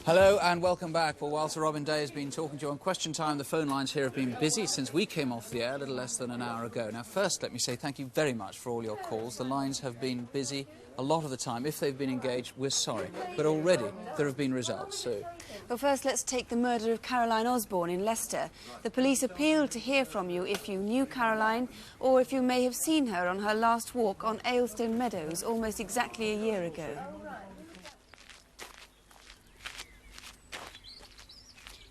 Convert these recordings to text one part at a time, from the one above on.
Hello and welcome back. Well, whilst Robin Day has been talking to you on Question Time, the phone lines here have been busy since we came off the air a little less than an hour ago. Now, first, let me say thank you very much for all your calls. The lines have been busy a lot of the time. If they've been engaged, we're sorry. But already there have been results. Sue. Well, first, let's take the murder of Caroline Osborne in Leicester. The police appealed to hear from you if you knew Caroline or if you may have seen her on her last walk on Aylstone Meadows almost exactly a year ago.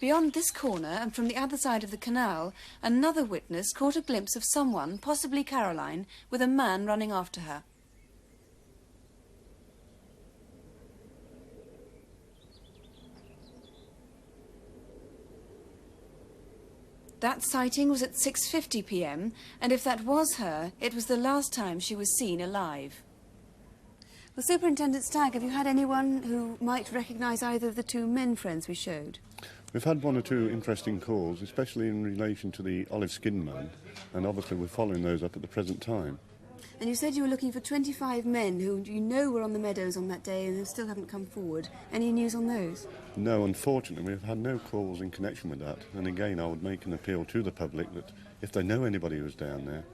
Beyond this corner and from the other side of the canal, another witness caught a glimpse of someone, possibly Caroline, with a man running after her. That sighting was at 6:50 p.m, and if that was her, it was the last time she was seen alive. Well, Superintendent Stagg, have you had anyone who might recognise either of the two men friends we showed? We've had one or two interesting calls, especially in relation to the olive skin man, and obviously we're following those up at the present time. And you said you were looking for 25 men who you know were on the meadows on that day and who still haven't come forward. Any news on those? No, unfortunately, we've had no calls in connection with that. And again, I would make an appeal to the public that if they know anybody who's down there,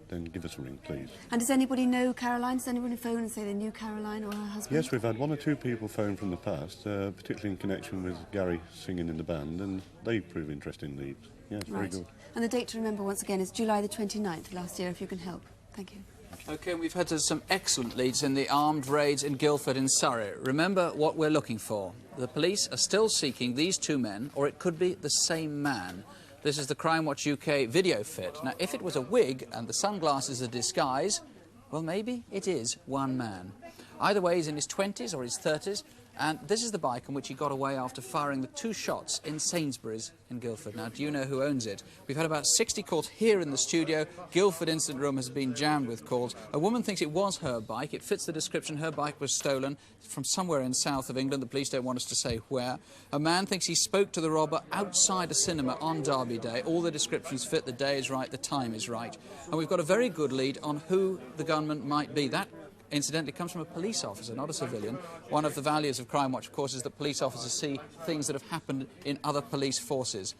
then give us a ring, please. And does anybody know Caroline? Does anyone phone and say they knew Caroline or her husband? Yes, we've had one or two people phone from the past, particularly in connection with Gary singing in the band, and they prove interesting leads. Yes, right. Very good. And the date to remember once again is July the 29th last year, if you can help. Thank you. OK, we've had some excellent leads in the armed raids in Guildford in Surrey. Remember what we're looking for. The police are still seeking these two men, or it could be the same man. This is the Crimewatch UK video fit. Now, if it was a wig and the sunglasses a disguise, well, maybe it is one man. Either way, he's in his 20s or his 30s, and this is the bike on which he got away after firing the 2 shots in Sainsbury's in Guildford. Now, do you know who owns it? We've had about 60 calls here in the studio. Guildford Incident Room has been jammed with calls. A woman thinks it was her bike. It fits the description. Her bike was stolen from somewhere in south of England. The police don't want us to say where. A man thinks he spoke to the robber outside a cinema on Derby Day. All the descriptions fit. The day is right. The time is right. And we've got a very good lead on who the gunman might be. That incidentally comes from a police officer, not a civilian. One of the values of Crimewatch, of course, is that police officers see things that have happened in other police forces.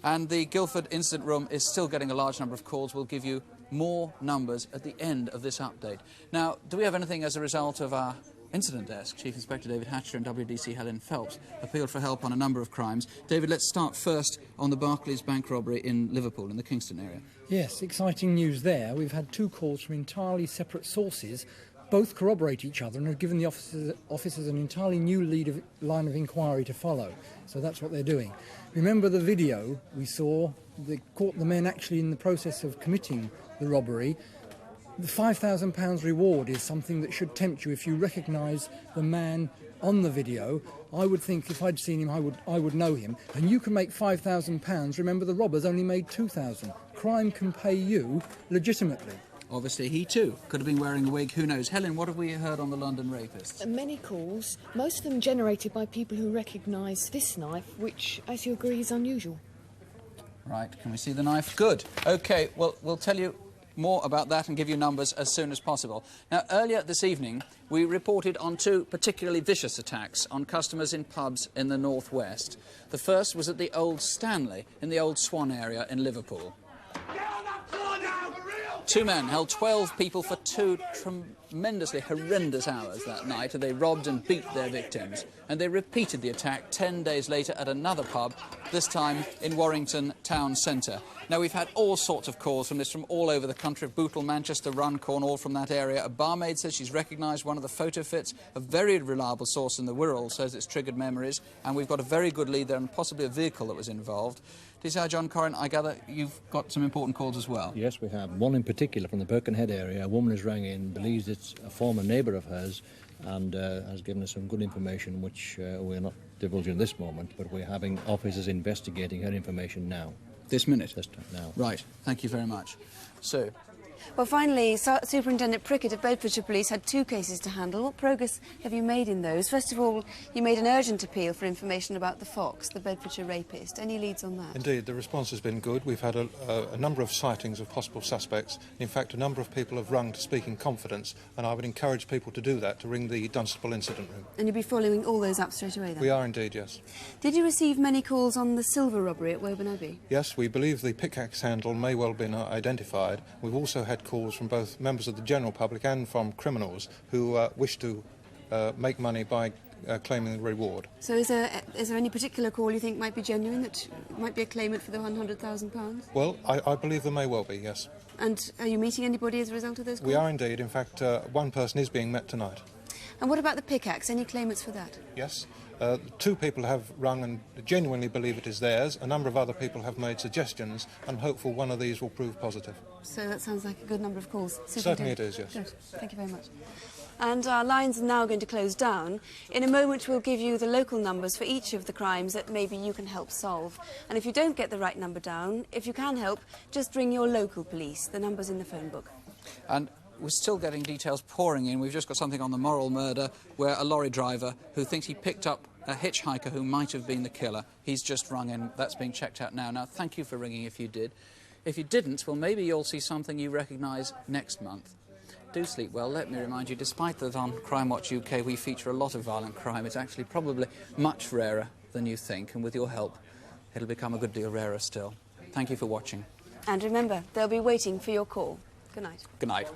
And the Guildford Incident Room is still getting a large number of calls. We'll give you more numbers at the end of this update. Now, do we have anything as a result of our incident desk? Chief Inspector David Hatcher and WDC Helen Phelps appealed for help on a number of crimes. David, let's start first on the Barclays bank robbery in Liverpool, in the Kingston area. Yes, exciting news there. We've had 2 calls from entirely separate sources. Both corroborate each other and have given the officers an entirely new line of inquiry to follow. So that's what they're doing. Remember the video we saw? They caught the men actually in the process of committing the robbery. The £5,000 reward is something that should tempt you if you recognise the man on the video. I would think if I'd seen him, I would know him. And you can make £5,000. Remember, the robbers only made £2,000. Crime can pay you legitimately. Obviously, he too could have been wearing a wig. Who knows? Helen, what have we heard on the London rapists? Many calls, most of them generated by people who recognise this knife, which, as you agree, is unusual. Right, can we see the knife? Good. OK, well, we'll tell you more about that and give you numbers as soon as possible. Now, earlier this evening, we reported on 2 particularly vicious attacks on customers in pubs in the northwest. The first was at the Old Stanley in the Old Swan area in Liverpool. 2 men held 12 people for 2 tremendously horrendous hours that night. They robbed and beat their victims. And they repeated the attack 10 days later at another pub, this time in Warrington town centre. Now, we've had all sorts of calls from this from all over the country. Bootle, Manchester, Runcorn, all from that area. A barmaid says she's recognised one of the photo fits. A very reliable source in the Wirral says it's triggered memories. And we've got a very good lead there and possibly a vehicle that was involved. DCI John Corrin, I gather you've got some important calls as well. Yes, we have. One in particular from the Birkenhead area. A woman has rang in, believes it's a former neighbour of hers, and has given us some good information, which we're not divulging at this moment, but we're having officers investigating her information now. This minute? This time, now. Right. Thank you very much. So, Well, finally, Superintendent Prickett of Bedfordshire Police had 2 cases to handle. What progress have you made in those? First of all, you made an urgent appeal for information about the Fox, the Bedfordshire rapist. Any leads on that? Indeed, the response has been good. We've had a number of sightings of possible suspects. In fact, a number of people have rung to speak in confidence, and I would encourage people to do that, to ring the Dunstable incident room. And you'll be following all those up straight away then? We are indeed, yes. Did you receive many calls on the silver robbery at Woburn Abbey? Yes, we believe the pickaxe handle may well have been identified. We've also had calls from both members of the general public and from criminals who wish to make money by claiming the reward. So is there any particular call you think might be genuine, that might be a claimant for the £100,000? Well, I believe there may well be, yes. And are you meeting anybody as a result of those calls? We are indeed. In fact, one person is being met tonight. And what about the pickaxe? Any claimants for that? Yes. 2 people have rung and genuinely believe it is theirs. A number of other people have made suggestions, and hopeful one of these will prove positive. So that sounds like a good number of calls. Certainly it is, yes. Good. Thank you very much. And our lines are now going to close down. In a moment we'll give you the local numbers for each of the crimes that maybe you can help solve. And if you don't get the right number down, if you can help, just ring your local police. The number's in the phone book. And we're still getting details pouring in. We've just got something on the moral murder where a lorry driver who thinks he picked up a hitchhiker who might have been the killer. He's just rung in. That's being checked out now. Now, thank you for ringing if you did. If you didn't, well, maybe you'll see something you recognise next month. Do sleep well. Let me remind you, despite that on Crimewatch UK we feature a lot of violent crime, it's actually probably much rarer than you think, and with your help, it'll become a good deal rarer still. Thank you for watching. And remember, they'll be waiting for your call. Good night. Good night.